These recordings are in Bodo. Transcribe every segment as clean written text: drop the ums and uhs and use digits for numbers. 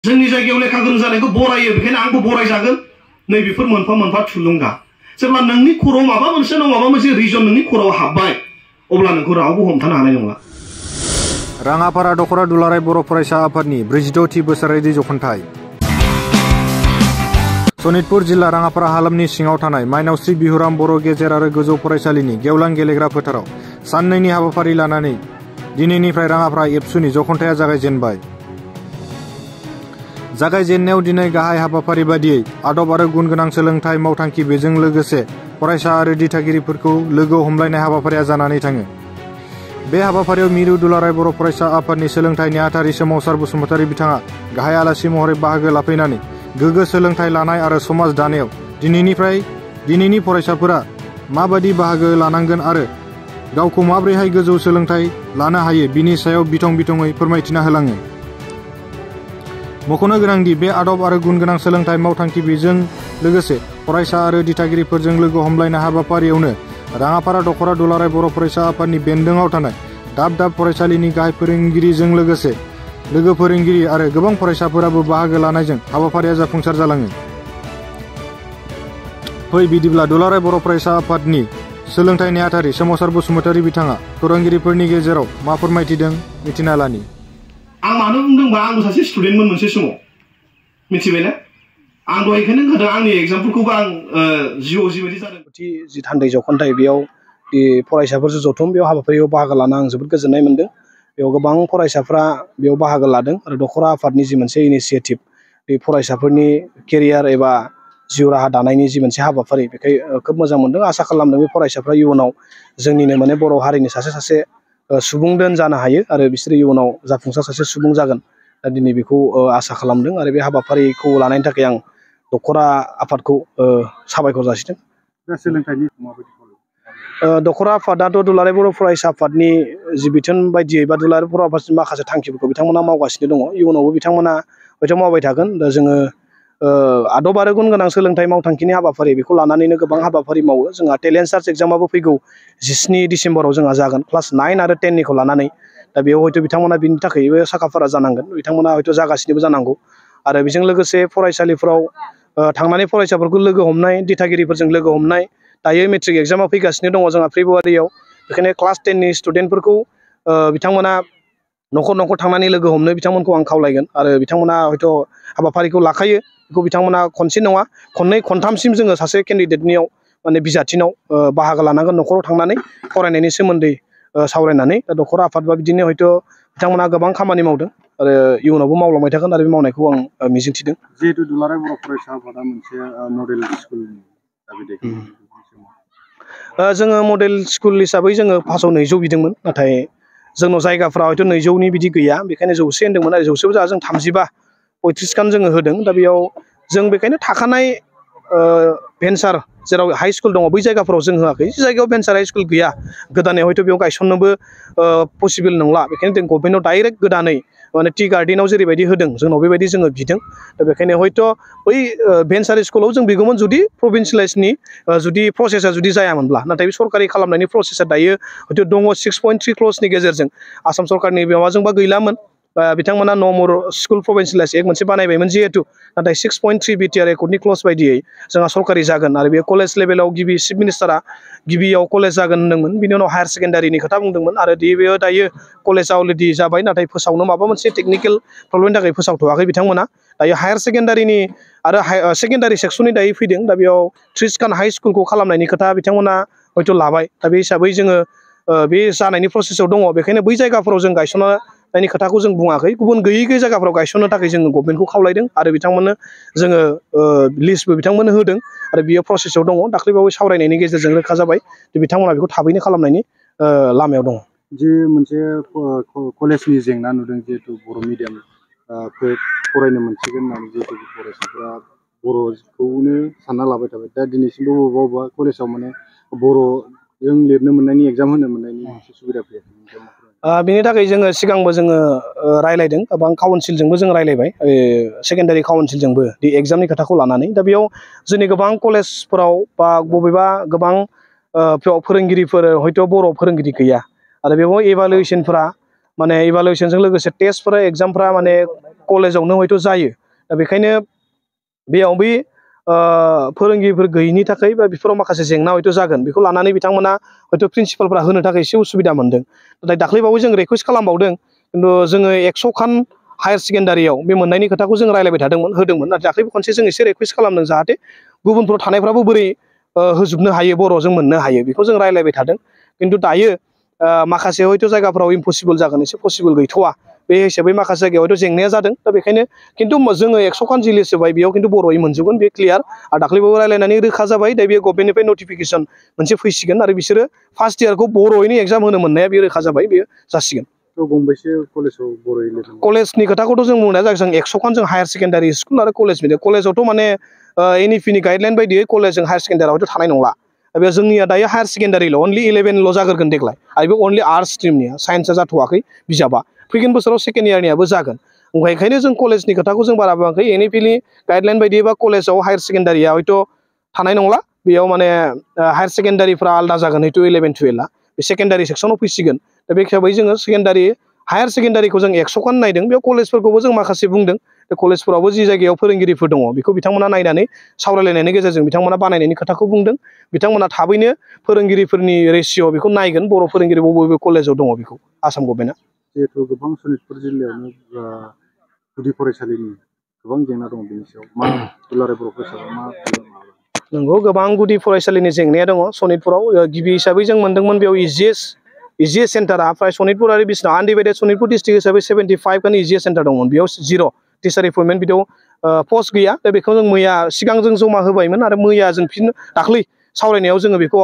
जोंनि जायगायाव लेखा गोरों जानायखौ बरायो बेखायनो आंबो बरायजागोन नैबेफोर मोनफा मोनफा थुलुंगा जेब्ला नोंनि खर'आव माबा मोनसे रिजन नोंनि खर'आव हाबबाय अब्ला नोंखौ रावबो हमथानो हानाय नंला। राङापारा दख'रा दुलाराय बर' फरायसा आफादनि 46थि बोसोरारि जखनथाइ। सनितपुर जिल्ला राङापारा हालामनि सिङाव थानाय माइनावस्रि बिहुराम बर' गेजेर आरो गोजौ फरायसालिनि गेवलां गेलेग्रा फोथाराव साननैनि हाबाफारि लानानै दिनैनिफ्राय राङापारा एबसुनि जखनथाइया जागायजेनबाय। जागायजेननायाव दिनै गाहाय हाबाफारि बादियै आदब आरो गुन गोनां सोलोंथाइ मावथांखि बेजों लोगोसे फरायसा आरो दिथागिरिफोरखौ लोगो हमलायनाय हाबाफारिया जानानै थाङो। बे हाबाफारियाव मिरु दुलाराय बर' फरायसा आफादनि सोलोंथाइ नेहाथारि सोमावसार बसुमतारी बिथाङा गाहाय आलासि महरै बाहागो लाफैनानै गोग्गो सोलोंथाइ लानाय आरो समाज दानायाव दिनैनि फरायसाफोरा माबादि बाहागो लानांगोन आरो गावखौ माबोरैहाय गोजौ सोलोंथाइ लानो हायो बिनि सायाव बिथं-बिथङै फोरमायथिना होलाङो। मख'नो गोनांदि बे आदब आरो गुन गोनां सोलोंथाइ मावथांखि बेजों लोगोसे फरायसा आरो दिथागिरिफोरजों लोगो हमलायनाय हाबाफारियावनो राङापारा दख'रा दुलाराय बर' फरायसा आफादनि बेन्दोङाव थानाय दाब दाब फरायसालिनि गाहाय फोरोंगिरिजों लोगोसे लोगो फोरोंगिरि आरो गोबां फरायसाफोराबो बाहागो लानायजों हाबाफारिया जाफुंसार जालाङो। फै बिदिब्ला दुलाराय बर' फरायसा आफादनि सोलोंथाइ नेहाथारि सोमावसार बसुमतारी बिथाङा फोरोंगिरिफोरनि गेजेराव मा फोरमायथिदों मिथिना लानि। आं मानो बुंदोंबा आंबो सासे स्टुडेन्टमोन मोनसे समाव मिथिबायना आं दहायखौनो होदों आंनि एग्जामफोरखौबो आं जिउआव जिबायदि जादों जि थान्दै जखनथाइ बेयाव फरायसाफोरजों जथुम बेयाव हाबाफारियाव बाहागो लाना आं जोबोद गोजोननाय मोनदों। बेयाव गोबां फरायसाफ्रा बेयाव बाहागो लादों आरो दख'रा आफादनि जि मोनसे इनिसियेटिभ बे फरायसाफोरनि केरियार एबा जिउ राहा दानायनि जि मोनसे हाबाफारि बेखाय खोब मोजां मोनदों। आसा खालामदों बे फरायसाफ्रा इयुनाव जोंनिनो माने बर' हारिनि सासे सुबुं दोन जानो हायो आरो बिसोरो इयुनाव जाफुंसार सासे सुबुं जागोन। दा दिनै बेखौ आसा खालामदों आरो बे हाबाफारिखौ लानायनि थाखाय आं दख'रा आफादखौ साबायखर जासिदों। सोलोंथाइनि माबायदि दख'रा आफादाथ' दुलाराय बर' फरायसा आफादनि जि बिथोन बायदियै बा दुलाराय बर' आफादनि माखासे थांखिफोरखौ बिथांमोना मावगासिनो दङ। इयुनावबो बिथांमोना हयथ' मावबाय थागोन। दा जोङो आदब आरो गुन गोनां सोलोंथाइ मावथांखिनि हाबाफारि बेखौ लानानैनो गोबां हाबाफारि मावो। जोंहा टेलेन्ट सार्च एग्जामाबो फैगौ 17 डिसेम्बराव जोंहा जागोन क्लास 9 आरो 10निखौ लानानै। दा बेयाव हयथ' बिथांमोना बिनि थाखायबो साखाफारा जानांगोन। बिथांमोना हयथ' जागासिनोबो जानांगौ आरो बेजों लोगोसे फरायसालिफ्राव थांनानै फरायसाफोरखौ लोगो हमनाय दिथागिरिफोरजों लोगो हमनाय दायो मेट्रिक एग्जामा फैगासिनो दङ जोंहा फेब्रुवारियाव। बेखायनो क्लास 10नि स्टुडेन्टफोरखौ बिथांमोना न'खर न'खर थांनानै लोगो हमनो बिथांमोनखौ आं खावलायगोन आरो बिथांमोना हयथ' हाबाफारिखौ लाखायो बेखौ बिथांमोना खनसे नङा खननै खनथामसिम जोङो सासे केन्डिडेटनियाव माने बिजाथिनाव बाहागो लानांगोन न'खराव थांनानै फरायनायनि सोमोन्दै सावरायनानै। दा दख'रा आफाद बा बिदिनो हयथ' बिथांमोना गोबां खामानि मावदों आरो इयुनावबो मावलांबाय थागोन आरो बे मावनायखौ आं मिजिंथिदों। जिहेतु दुलाराय बर' फरायसा आफादा मोनसे मडेल स्कुल जोङो मडेल स्कुल हिसाबै जोङो फार्स्टआव 200 बिदोंमोन नाथाय जोंनाव जायगाफ्रा हयथ' 200नि बिदि गैया बेखायनो 100 होन्दोंमोन आरो 100 जों 35 खान जोङो होदों। दा बेयाव जों बेखायनो थाखानाय भेन्सार जेराव हाइ स्कुल दङ बै जायगाफोराव जों होआखै। जि जायगायाव भेन्सार हाइ स्कुल गैया गोदानै हयथ' बेयाव गायसननोबो पसिबोल नंला बेखायनो जों गभर्नमेन्टआव डाइरेक्ट गोदानै माने टि गार्डेनाव जेरैबायदि होदों जोंनाव बेबायदि जोङो बिदों। दा बेखायनो हयथ' बै भेन्सार स्कुलाव जों बिगौमोन जुदि प्रभिन्सियेलाइसनि जुदि प्रसेसा जुदि जायामोनब्ला। नाथाय बे सरकारि खालामनायनि प्रसेसा दायो हयथ' दङ 6.3 क्र'र्सनि गेजेरजों आसाम सरकारनि माबाजोंबा गैलामोन बिथांमोना न' मर स्कुल प्रभिन्सियेलाइस एक मोनसे बानायबायमोन जिहेतु नाथाय 6.3 बिटिआर एकर्डनि क्ल'ज बायदियै जोंहा सरकारि जागोन आरो बे कलेज लेभेलाव गिबि चिफ मिनिस्टारा गिबियाव कलेज जागोन होनदोंमोन बिनि उनाव हायार सेकेन्डारिनि खोथा बुंदोंमोन आरो बेयो दायो कलेजआ अलरेडि जाबाय नाथाय फोसावनो माबा मोनसे टेकनिकेल प्रब्लेमनि थाखाय फोसावथ'वाखै बिथांमोना। दायो हायार सेकेन्डारिनि आरो सेकेन्डारि सेक्सननि दायो फैदों। दा बेयाव 30 खान हाइ स्कुलखौ खालामनायनि खोथा बिथांमोना हयथ' लाबाय। दा बे हिसाबै जोङो बे जानायनि प्रसेसआव दङ बेखायनो बै जायगाफोराव जों गायसननायनि खोथाखौ जों बुङाखै। गुबुन गैयै जायगाफोराव गायसननो थाखाय जोङो गभर्नमेन्टखौ खावलायदों आरो बिथांमोननो जोङो लिस्टबो बिथांमोननो होदों आरो बियो प्रसेसआव दङ। दाख्लैबावै सावरायनायनि गेजेरजों रोखा जाबाय बिथांमोना बेखौ थाबैनो खालामनायनि लामायाव दङ। जि मोनसे कलेजनि जेंना नुदों जिहेतु बर' मिडियाम फरायनो मोनसिगोन होननानै जिहेतु फरायसाफोरा बर'खौनो सानना लाबाय थाबाय। दा दिनैसिमबो बबेबा कलेजाव माने बर'जों लिरनो मोननायनि एग्जाम होनो मोननायनि मोनसे सुबिदा फैयाखै। बेनि थाखाय जोङो सिगांबो जोङो रायलायदों गोबां काउन्सिलजोंबो जों रायलायबाय सेकेन्डारि काउन्सिलजोंबो बे एग्जामनि खोथाखौ लानानै। दा बेयाव जोंनि गोबां कलेजफोराव बा बबेबा गोबां फोरोंगिरिफोर हयथ' बर' फोरोंगिरि गैया आरो बेयाव इभालुएसनफोरा माने इभालुएसनजों लोगोसे टेस्टफोरा एग्जामफ्रा माने कलेजावनो हयथ' जायो दा बेखायनो बेयाव बै फोरोंगिरिफोर गैयिनि थाखाय बा बेफोराव माखासे जेंना हयथ' जागोन बेखौ लानानै बिथांमोना हयथ' प्रिन्सिपालफ्रा होनो थाखाय एसे उसुबिदा मोनदों नाथाय दाख्लैबावै जों रिकुवेस्ट खालामबावदों खिन्थु जोङो 100 खान हायार सेकेन्डारियाव बे मोननायनि खोथाखौ जों रायलायबाय होदोंमोन नाथाय दाख्लैबो खनसे जों एसे रिकुवेस्ट खालामदों जाहाथे गुबुनफ्राव थानायफ्राबो बोरै होजोबनो हायो बर'जों मोननो हायो बेखौ जों रायलायबाय थादों खिन्थु दायो माखासे हयथ' जायगाफ्राव इम्पसिबल जागोन एसे पसिबल गैथ'वा बे हिसाबै माखासे जायगायाव हयथ' जेंनाया जादों दा बेखायनो खिन्थु जोङो 100 खान जि लिस्ट होबाय बेयाव खिन्थु बर'यै मोनजोबगोन बे क्लियार आरो दाख्लैबाबो रायलायनानै रोखा जाबाय दा बे गभर्नमेन्टनिफ्राय नटिफिकेसन मोनसे फैसिगोन आरो बिसोरो फार्स्ट इयारखौ बर'यैनो एग्जाम होनो मोननाया बे रोखा जाबाय बेयो जासिगोन गंबेसे कलेजाव बर'यै लिरनांगौ कलेजनि खोथाखौथ' जों बुंनाया जागोन जों 100 खान जों हायार सेकेन्डारि स्कुल आरो कलेज मिडियाम कलेजावथ' माने एनइपिनि गाइडलाइन बायदियै कलेजजों हायार सेकेन्डारियाव हयथ' थानाय नंला बे जोंनिया दायो हायार सेकेन्डारिल' अनलि 11ल' जागोरगोन देग्लाय आरो बे अनलि आर्ट्स स्ट्रिमनिया साइन्सआ जाथ'वाखै बिजाबा फैगोन बोसोराव सेकेन्ड इयारनियाबो जागोन ओंखायनो जों कलेजनि खोथाखौ जों बारा बुङाखै एनइपिनि गाइडलाइन बायदिबा कलेजाव हायार सेकेन्डारिया हयथ' थानाय नंला बेयाव माने हायार सेकेन्डारिफ्रा आलादा जागोन हयथ' 11 12आ बे सेकेन्डारि सेक्सनाव फैसिगोन दा बे हिसाबै जोङो सेकेन्डारि हायार सेकेन्डारिखौ जों 100 खान नायदों बेयाव कलेजफोरखौबो जों माखासे बुंदों कलेजफोरावबो जि जायगायाव फोरोंगिरिफोर दङ बेखौ बिथांमोना नायनानै सावरायलायनायनि गेजेरजों बिथांमोना बानायनायनि खोथाखौ बुंदों बिथांमोना थाबैनो फोरोंगिरिफोरनि रेसिय' बेखौ नायगोन बर' फोरोंगिरि बबे कलेजाव दङ बेखौ आसाम गभर्नमेन्टआ जिहेतु गोबां सनितपुर जिल्लायावनो गुदि फरायसालिनि गोबां जेंना दङ बेनि सायाव मा दुलाराय बर' फरायसालियाव मा नंगौ गोबां गुदि फरायसालिनि जेंनाया दङ सनितपुराव गिबि हिसाबै जों मोनदोंमोन बेयाव इजिएस सेन्टारा फ्राय सनितपुर आरो बिसनाव आनडिभाइडेड सनितपुर डिस्ट्रिक्ट हिसाबै 75 खान इजिएस सेन्टार दंमोन बेयाव 0 टिचार एपइन्टमेन्ट बिदियाव पस्ट गैया दा बेखौ जों मैया सिगां जों जमा होबायमोन आरो मैया जों फिन दाख्लै सावरायनायाव जोङो बेखौ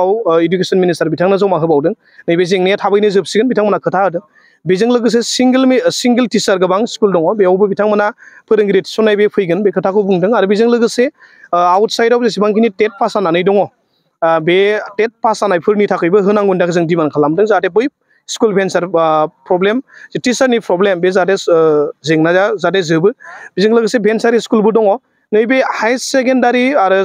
इडुकेसन मिनिस्टार बिथांनो जमा होबावदों नैबे जेंनाया थाबैनो जोबसिगोन बिथांमोना खोथा होदों बेजों लोगोसे सिंगल टिचार गोबां स्कुल दङ बेयावबो बिथांमोना फोरोंगिरि थिसननाय बे फैगोन बे खोथाखौ बुंदों आरो बेजों लोगोसे आउटसाइडआव जेसेबांखिनि टेट पास जानानै दङ बे टेट पास जानायफोरनि थाखायबो होनांगौनि थाखाय जों डिमान्ड खालामदों जाहाथे बै स्कुल भेन्सार प्रब्लेम टिचारनि प्रब्लेम बे जाहाथे जेंनाया जाहाथे जोबो बेजों लोगोसे भेन्सार स्कुलबो दङ नैबे हाई सेकेन्डारि आरो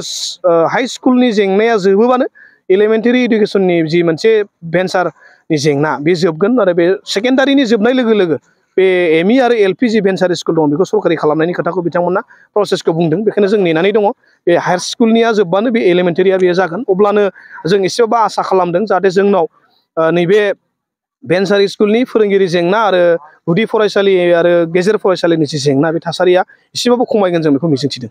हाई स्कुलनि जेंनाया जोबोबानो एलिमेन्टारि इडुकेसननि जि मोनसे भेन्सारनि जेंना बे जोबगोन आरो बे सेकेन्डारिनि जोबनाय लोगो लोगो बे एमइ आरो एलपि जि भेन्सार स्कुल दङ बेखौ सरकारि खालामनायनि खोथाखौ बिथांमोना प्रसेसखौ बुंदों बेखायनो जों नेनानै दङ बे हायार स्कुलनिया जोबबानो बे एलिमेन्टारिया बेयो जागोन अब्लानो जों एसेबाबो आसा खालामदों जाहाथे जोंनाव नैबे भेन्सार स्कुलनि फोरोंगिरि जेंना आरो गुदि फरायसालि आरो गेजेर फरायसालिनि जि जेंना बे थासारिया एसेबाबो खमायगोन जों बेखौ मिजिंथिदों